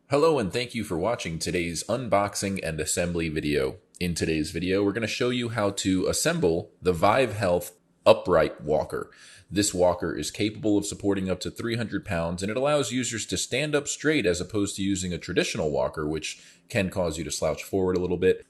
Hello and thank you for watching today's unboxing and assembly video. In today's video, we're going to show you how to assemble the Vive Health upright walker. This walker is capable of supporting up to 300 pounds and it allows users to stand up straight as opposed to using a traditional walker, which can cause you to slouch forward a little bit.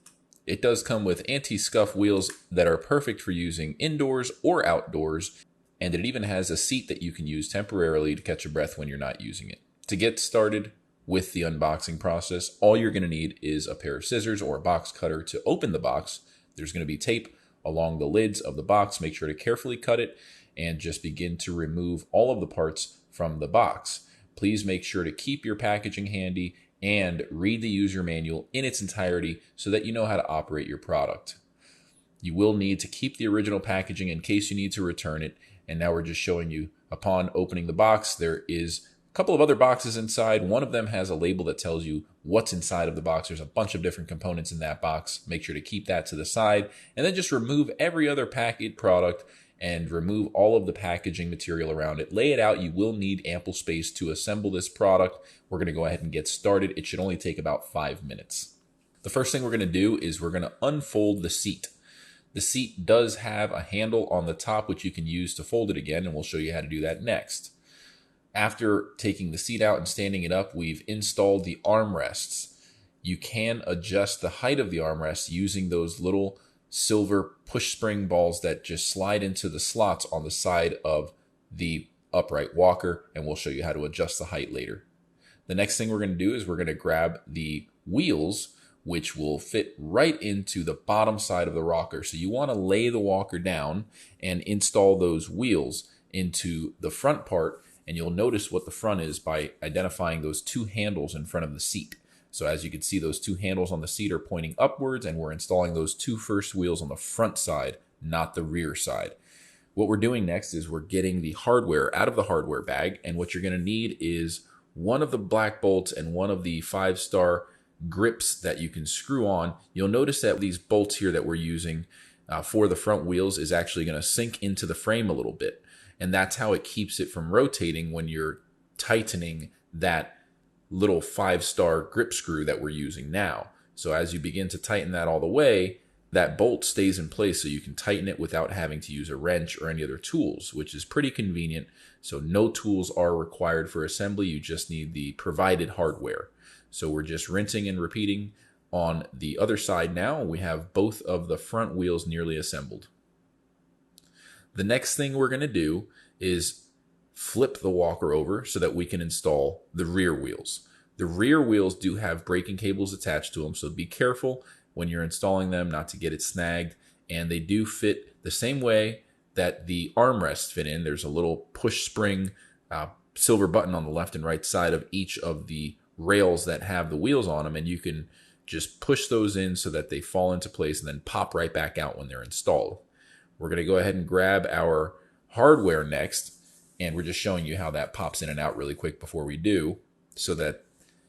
It does come with anti-scuff wheels that are perfect for using indoors or outdoors, and it even has a seat that you can use temporarily to catch your breath when you're not using it. To get started with the unboxing process, all you're going to need is a pair of scissors or a box cutter to open the box. There's going to be tape along the lids of the box. Make sure to carefully cut it and just begin to remove all of the parts from the box. Please make sure to keep your packaging handy and read the user manual in its entirety so that you know how to operate your product. You will need to keep the original packaging in case you need to return it. And now we're just showing you upon opening the box, there is couple of other boxes inside. One of them has a label that tells you what's inside of the box. There's a bunch of different components in that box. Make sure to keep that to the side and then just remove every other packet product and remove all of the packaging material around it. Lay it out. You will need ample space to assemble this product. We're going to go ahead and get started. It should only take about 5 minutes. The first thing we're going to do is we're going to unfold the seat. The seat does have a handle on the top which you can use to fold it again, and we'll show you how to do that next. After taking the seat out and standing it up, we've installed the armrests. You can adjust the height of the armrests using those little silver push spring balls that just slide into the slots on the side of the upright walker, and we'll show you how to adjust the height later. The next thing we're going to do is we're going to grab the wheels, which will fit right into the bottom side of the rocker. So you want to lay the walker down and install those wheels into the front part. And you'll notice what the front is by identifying those two handles in front of the seat. So as you can see, those two handles on the seat are pointing upwards, and we're installing those two first wheels on the front side, not the rear side. What we're doing next is we're getting the hardware out of the hardware bag, and what you're going to need is one of the black bolts and one of the 5-star grips that you can screw on. You'll notice that these bolts here that we're using for the front wheels is actually going to sink into the frame a little bit. And that's how it keeps it from rotating when you're tightening that little 5-star grip screw that we're using now. So as you begin to tighten that all the way, that bolt stays in place so you can tighten it without having to use a wrench or any other tools, which is pretty convenient. So no tools are required for assembly. You just need the provided hardware. So we're just rinsing and repeating on the other side now. We have both of the front wheels nearly assembled. The next thing we're going to do is flip the walker over so that we can install the rear wheels. The rear wheels do have braking cables attached to them, so be careful when you're installing them not to get it snagged. And they do fit the same way that the armrests fit in. There's a little push spring silver button on the left and right side of each of the rails that have the wheels on them, and you can just push those in so that they fall into place and then pop right back out when they're installed. We're going to go ahead and grab our hardware next, and we're just showing you how that pops in and out really quick before we do so that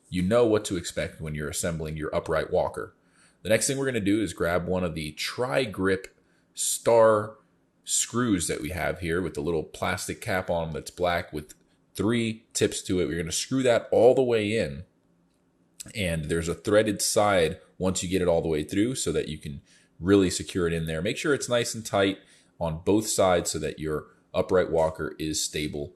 you know what to expect when you're assembling your upright walker. The next thing we're going to do is grab one of the tri-grip star screws that we have here with the little plastic cap on them that's black with 3 tips to it. We're going to screw that all the way in, and there's a threaded side once you get it all the way through so that you can really secure it in there. Make sure it's nice and tight on both sides so that your upright walker is stable.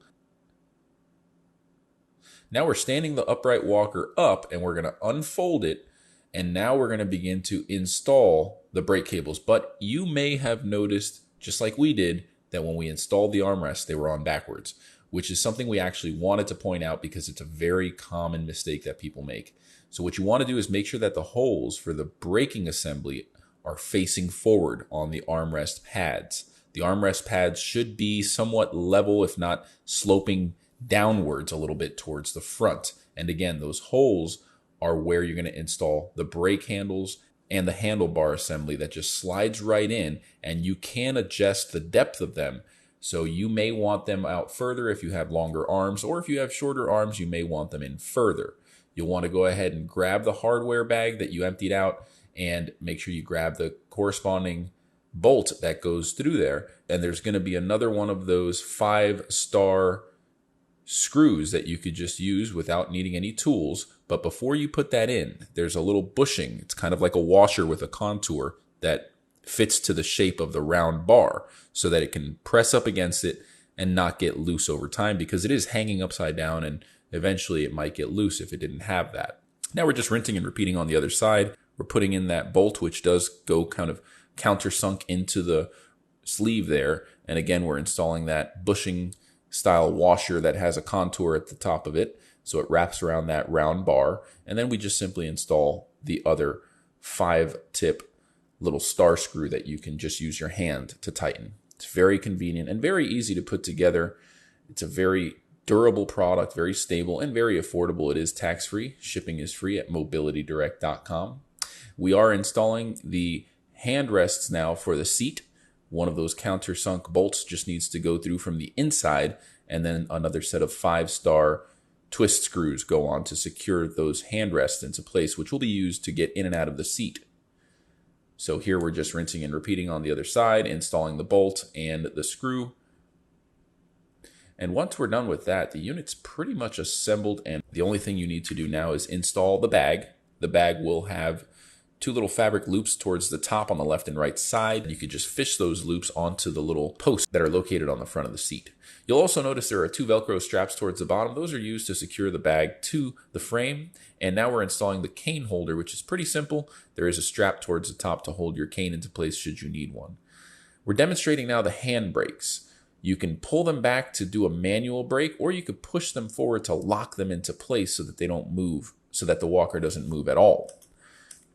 Now we're standing the upright walker up and we're going to unfold it, and now we're going to begin to install the brake cables. But you may have noticed, just like we did, that when we installed the armrests, they were on backwards, which is something we actually wanted to point out because it's a very common mistake that people make. So what you want to do is make sure that the holes for the braking assembly are facing forward on the armrest pads. The armrest pads should be somewhat level, if not sloping downwards a little bit towards the front. And again, those holes are where you're going to install the brake handles and the handlebar assembly that just slides right in, and you can adjust the depth of them. So you may want them out further if you have longer arms, or if you have shorter arms, you may want them in further. You'll want to go ahead and grab the hardware bag that you emptied out and make sure you grab the corresponding bolt that goes through there. And there's going to be another one of those 5-star screws that you could just use without needing any tools. But before you put that in, there's a little bushing. It's kind of like a washer with a contour that fits to the shape of the round bar so that it can press up against it and not get loose over time, because it is hanging upside down and eventually it might get loose if it didn't have that. Now we're just rinsing and repeating on the other side. We're putting in that bolt, which does go kind of countersunk into the sleeve there. And again, we're installing that bushing style washer that has a contour at the top of it. So it wraps around that round bar. And then we just simply install the other 5-tip little star screw that you can just use your hand to tighten. It's very convenient and very easy to put together. It's a very durable product, very stable and very affordable. It is tax-free. Shipping is free at mobilitydirect.com. We are installing the hand rests now for the seat. One of those countersunk bolts just needs to go through from the inside, and then another set of 5-star twist screws go on to secure those hand rests into place, which will be used to get in and out of the seat. So here we're just rinsing and repeating on the other side, installing the bolt and the screw. And once we're done with that, the unit's pretty much assembled, and the only thing you need to do now is install the bag. The bag will have 2 little fabric loops towards the top on the left and right side. You could just fish those loops onto the little posts that are located on the front of the seat. You'll also notice there are 2 Velcro straps towards the bottom. Those are used to secure the bag to the frame. And now we're installing the cane holder, which is pretty simple. There is a strap towards the top to hold your cane into place should you need one. We're demonstrating now the hand brakes. You can pull them back to do a manual brake, or you could push them forward to lock them into place so that they don't move, so that the walker doesn't move at all.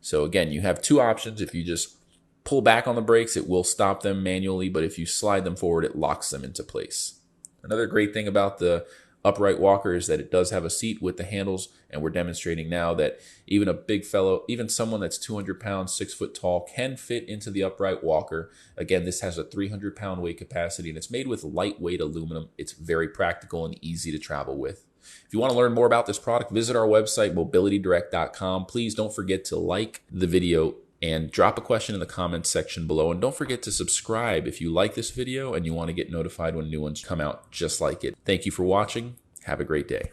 So again, you have 2 options. If you just pull back on the brakes, it will stop them manually, but if you slide them forward, it locks them into place. Another great thing about the upright walker is that it does have a seat with the handles, and we're demonstrating now that even a big fellow, even someone that's 200 pounds, 6 foot tall, can fit into the upright walker. Again, this has a 300-pound weight capacity, and it's made with lightweight aluminum. It's very practical and easy to travel with. If you want to learn more about this product, visit our website, mobilitydirect.com. Please don't forget to like the video and drop a question in the comments section below. And don't forget to subscribe if you like this video and you want to get notified when new ones come out just like it. Thank you for watching. Have a great day.